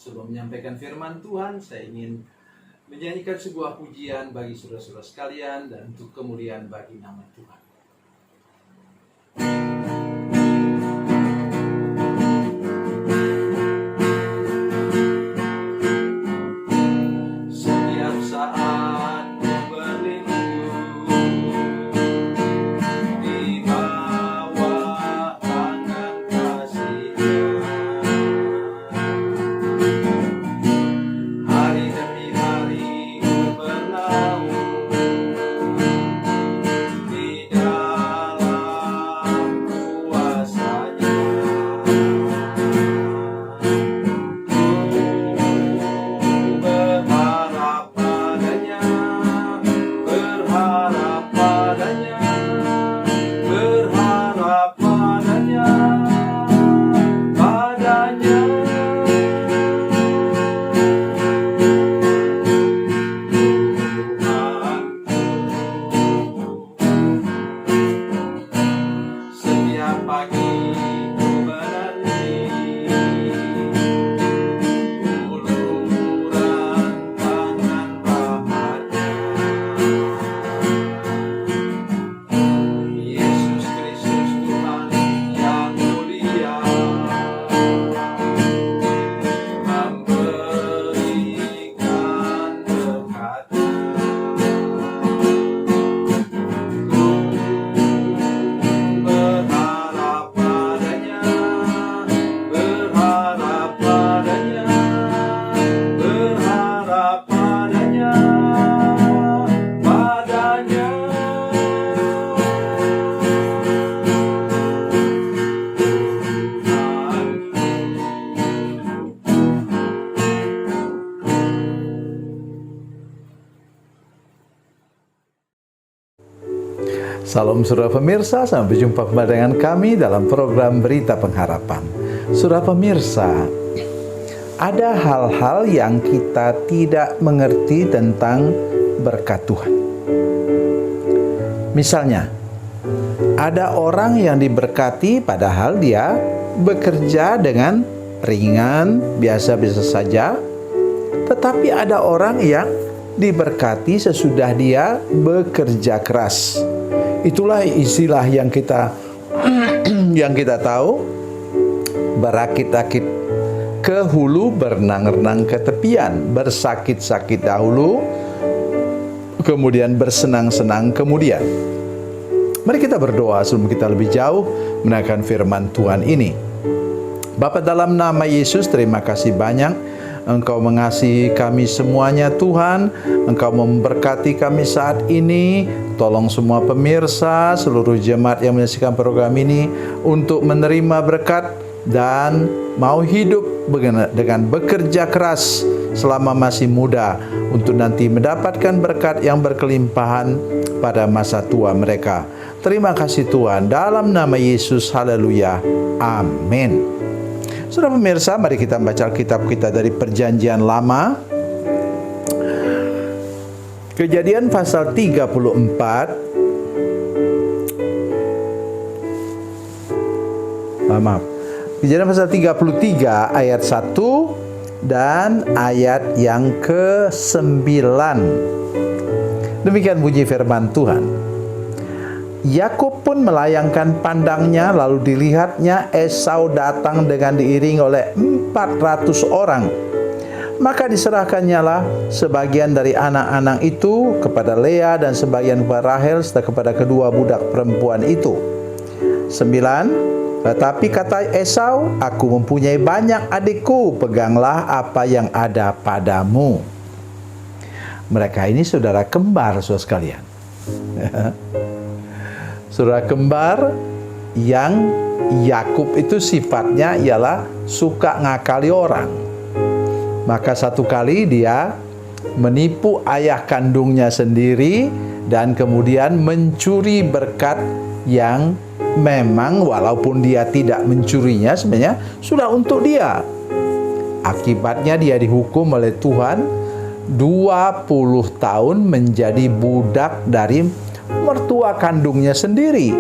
Sebelum menyampaikan firman Tuhan, saya ingin menyanyikan sebuah pujian bagi saudara-saudara sekalian dan untuk kemuliaan bagi nama Tuhan. Setiap saat ku berlindung di bawah tangan kasih-Nya. Hari demi hari ku berlalu di dalam kuasa-Nya. Berharap padanya, berharap padanya, padanya. Setiap pagi ku menanti uluran tangan Bapa-Nya. Yesus Kristus Tuhan yang mulia memberikan berkat-Nya. Berharap padanya, berharap padanya, berharap padanya, padanya. Salam saudara pemirsa, sampai jumpa kembali dengan kami dalam program Berita Pengharapan. Saudara pemirsa, ada hal-hal yang kita tidak mengerti tentang berkat Tuhan. Misalnya, ada orang yang diberkati padahal dia bekerja dengan ringan, biasa-biasa saja. Tetapi ada orang yang diberkati sesudah dia bekerja keras. Itulah istilah yang kita tahu, berakit-akit ke hulu, berenang-renang ke tepian, bersakit-sakit dahulu, kemudian bersenang-senang kemudian. Mari kita berdoa sebelum kita lebih jauh menaikkan firman Tuhan ini. Bapa, dalam nama Yesus, terima kasih banyak Engkau mengasihi kami semuanya Tuhan. Engkau memberkati kami saat ini. Tolong semua pemirsa, seluruh jemaat yang menyaksikan program ini untuk menerima berkat dan mau hidup dengan bekerja keras selama masih muda untuk nanti mendapatkan berkat yang berkelimpahan pada masa tua mereka. Terima kasih Tuhan, dalam nama Yesus, haleluya, amin. Saudara pemirsa, mari kita baca kitab kita dari Perjanjian Lama. Kejadian pasal 34. Maaf. Kejadian pasal 33 ayat 1 dan ayat yang ke-9. Demikian bunyi firman Tuhan. Yakub pun melayangkan pandangnya, lalu dilihatnya Esau datang dengan diiringi oleh 400 orang. Maka diserahkannya lah sebagian dari anak-anak itu kepada Lea dan sebagian kepada Rahel serta kepada kedua budak perempuan itu. 9. Tetapi kata Esau, aku mempunyai banyak adikku, peganglah apa yang ada padamu. Mereka ini saudara kembar, saudara sekalian. Saudara kembar yang Yakub itu sifatnya ialah suka ngakali orang. Maka satu kali dia menipu ayah kandungnya sendiri dan kemudian mencuri berkat yang memang walaupun dia tidak mencurinya sebenarnya sudah untuk dia. Akibatnya dia dihukum oleh Tuhan 20 tahun menjadi budak dari mertua kandungnya sendiri,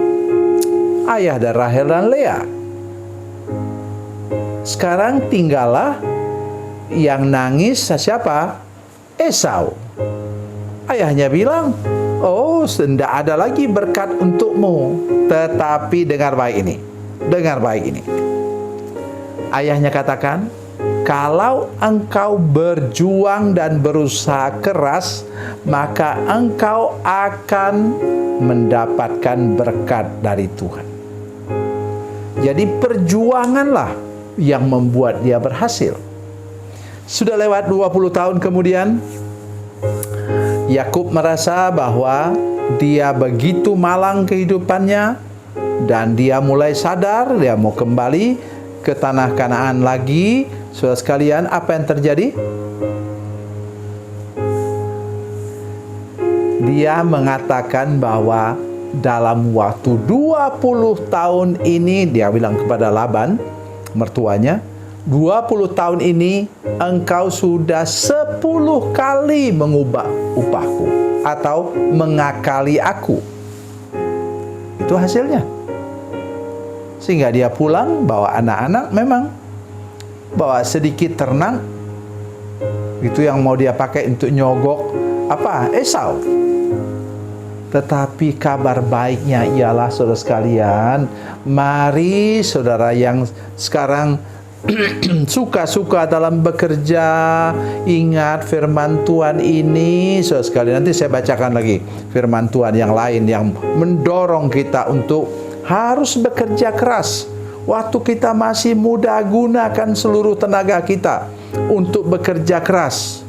ayah dari Rahel dan Lea. Sekarang tinggallah yang nangis siapa? Esau. Ayahnya bilang, oh, tidak ada lagi berkat untukmu. Tetapi dengar baik ini. Dengar baik ini. Ayahnya katakan, kalau engkau berjuang dan berusaha keras, maka engkau akan mendapatkan berkat dari Tuhan. Jadi perjuanganlah yang membuat dia berhasil. Sudah lewat 20 tahun kemudian, Yakub merasa bahwa dia begitu malang kehidupannya dan dia mulai sadar dia mau kembali ke tanah Kanaan lagi. Saudara sekalian, apa yang terjadi? Dia mengatakan bahwa dalam waktu 20 tahun ini, dia bilang kepada Laban, mertuanya, 20 tahun ini engkau sudah 10 kali mengubah upahku atau mengakali aku. Itu hasilnya. Sehingga dia pulang bawa anak-anak, memang bawa sedikit ternak. Itu yang mau dia pakai untuk nyogok apa? Esau. Tetapi kabar baiknya ialah, saudara sekalian, mari saudara yang sekarang suka-suka dalam bekerja, ingat firman Tuhan ini, saudara sekalian. Nanti saya bacakan lagi firman Tuhan yang lain yang mendorong kita untuk harus bekerja keras. Waktu kita masih muda, gunakan seluruh tenaga kita untuk bekerja keras.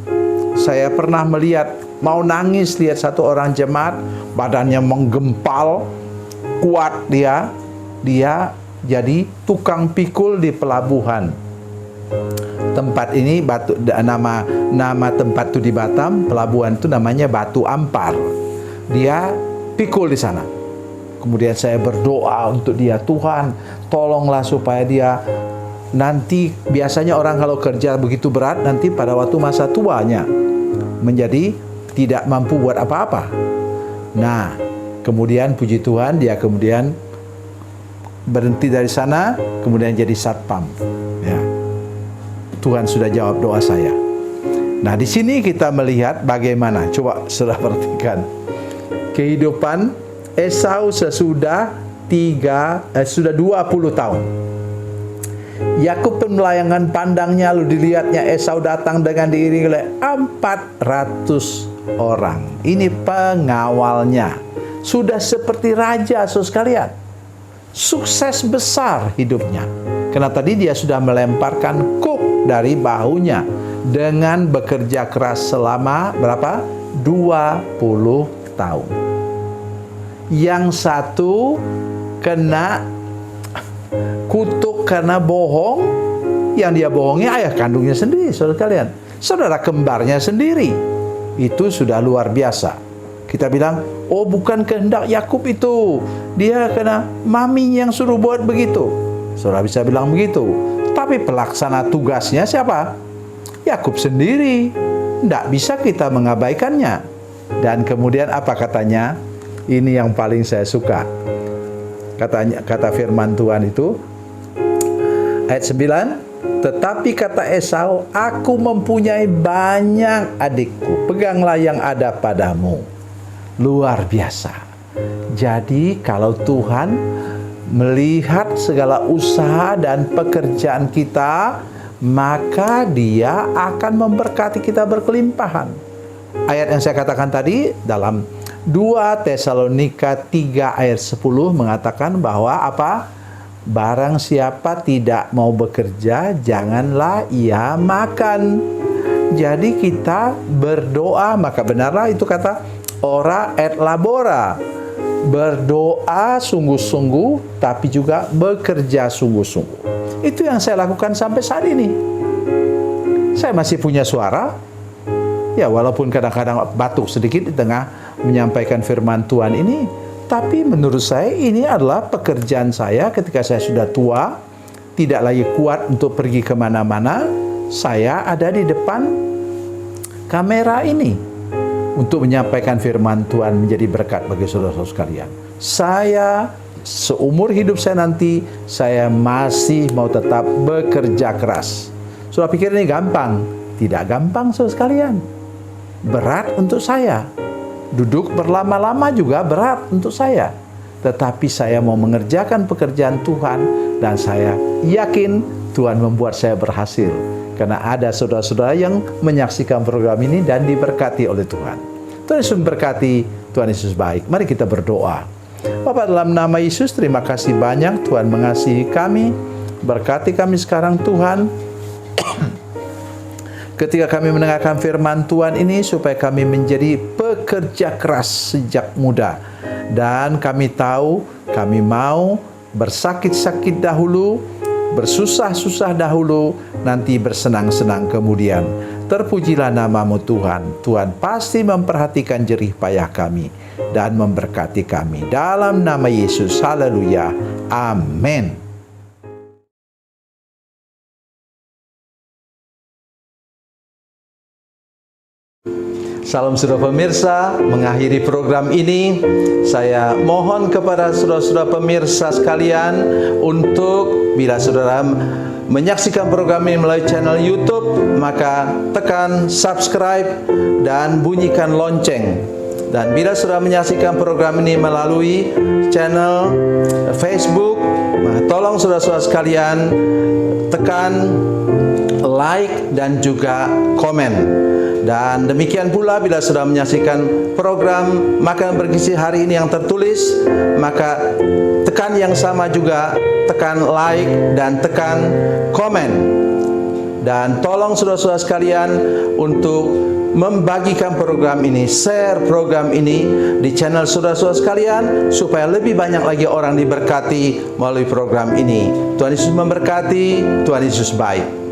Saya pernah melihat, mau nangis lihat satu orang jemaat, badannya menggempal, kuat dia jadi tukang pikul di pelabuhan. Tempat ini nama tempat itu di Batam, pelabuhan itu namanya Batu Ampar. Dia pikul di sana. Kemudian saya berdoa untuk dia, Tuhan, tolonglah supaya dia nanti, biasanya orang kalau kerja begitu berat, nanti pada waktu masa tuanya menjadi tidak mampu buat apa-apa. Nah, kemudian puji Tuhan, dia kemudian berhenti dari sana, kemudian jadi satpam. Ya. Tuhan sudah jawab doa saya. Nah, di sini kita melihat bagaimana, coba saudara perhatikan kehidupan Esau sesudah 20 tahun. Yakub pun melayangkan pandangnya, lalu dilihatnya Esau datang dengan diiringi oleh 400 orang. Ini pengawalnya. Sudah seperti raja, saudara sekalian. Sukses besar hidupnya. Karena tadi dia sudah melemparkan kuk dari bahunya dengan bekerja keras selama berapa? 20 tahun. Yang satu kena kutuk karena bohong. Yang dia bohongi ayah kandungnya sendiri, saudara kalian. Saudara kembarnya sendiri. Itu sudah luar biasa. Kita bilang, oh bukan kehendak Yakub itu. Dia kena mami yang suruh buat begitu. Saudara bisa bilang begitu. Tapi pelaksana tugasnya siapa? Yakub sendiri. Tidak bisa kita mengabaikannya. Dan kemudian apa katanya? Ini yang paling saya suka. Kata firman Tuhan itu, ayat 9, tetapi kata Esau, aku mempunyai banyak adikku, peganglah yang ada padamu. Luar biasa. Jadi kalau Tuhan melihat segala usaha dan pekerjaan kita, maka Dia akan memberkati kita berkelimpahan. Ayat yang saya katakan tadi dalam 2 Tesalonika 3 ayat 10 mengatakan bahwa apa? Barang siapa tidak mau bekerja, janganlah ia makan. Jadi kita berdoa, maka benarlah itu kata ora et labora. Berdoa sungguh-sungguh, tapi juga bekerja sungguh-sungguh. Itu yang saya lakukan sampai saat ini. Saya masih punya suara. Ya, walaupun kadang-kadang batuk sedikit di tengah menyampaikan firman Tuhan ini, tapi menurut saya ini adalah pekerjaan saya ketika saya sudah tua, tidak lagi kuat untuk pergi kemana-mana. Saya ada di depan kamera ini untuk menyampaikan firman Tuhan, menjadi berkat bagi saudara-saudara sekalian. Saya seumur hidup saya nanti, saya masih mau tetap bekerja keras Saudara pikir ini gampang? Tidak gampang, saudara sekalian. Berat untuk saya. Duduk berlama-lama juga berat untuk saya. Tetapi saya mau mengerjakan pekerjaan Tuhan dan saya yakin Tuhan membuat saya berhasil. Karena ada saudara-saudara yang menyaksikan program ini dan diberkati oleh Tuhan. Tuhan Yesus memberkati, Tuhan Yesus baik. Mari kita berdoa. Bapa, dalam nama Yesus, terima kasih banyak Tuhan mengasihi kami. Berkati kami sekarang Tuhan. Ketika kami mendengarkan firman Tuhan ini, supaya kami menjadi pekerja keras sejak muda. Dan kami tahu, kami mau bersakit-sakit dahulu, bersusah-susah dahulu, nanti bersenang-senang kemudian. Terpujilah namamu Tuhan. Tuhan pasti memperhatikan jerih payah kami dan memberkati kami. Dalam nama Yesus, haleluya, amin. Salam saudara pemirsa, mengakhiri program ini saya mohon kepada saudara-saudara pemirsa sekalian untuk bila saudara menyaksikan program ini melalui channel YouTube, maka tekan subscribe dan bunyikan lonceng. Dan bila saudara menyaksikan program ini melalui channel Facebook, tolong saudara-saudara sekalian tekan like dan juga komen. Dan demikian pula bila sudah menyaksikan program Makanan Bergizi hari ini yang tertulis, maka tekan yang sama juga, tekan like dan tekan komen. Dan tolong saudara-saudara sekalian untuk membagikan program ini, share program ini di channel saudara-saudara sekalian, supaya lebih banyak lagi orang diberkati melalui program ini. Tuhan Yesus memberkati, Tuhan Yesus baik.